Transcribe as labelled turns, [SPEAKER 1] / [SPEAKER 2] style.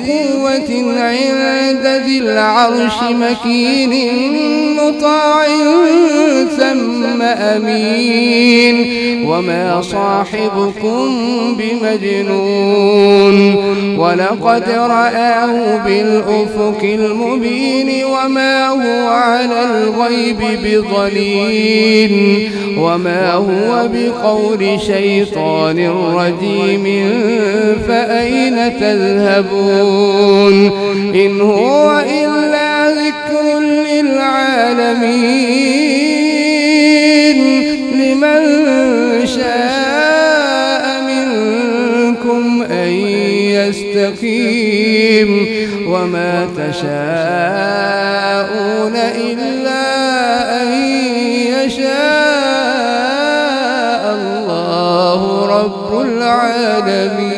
[SPEAKER 1] قوة عند ذي العرش مكين مطاع ثم أمين وما صاحبكم بمجنون ولقد رآه بالأفق المبين وما هو على الغيب بضنين وما هو بقول شيطان رجيم فأين تذهبون إن هو إلا ذكر للعالمين لمن شاء منكم أن يستقيم وما تشاءون إلا أن يشاء الله رب العالمين.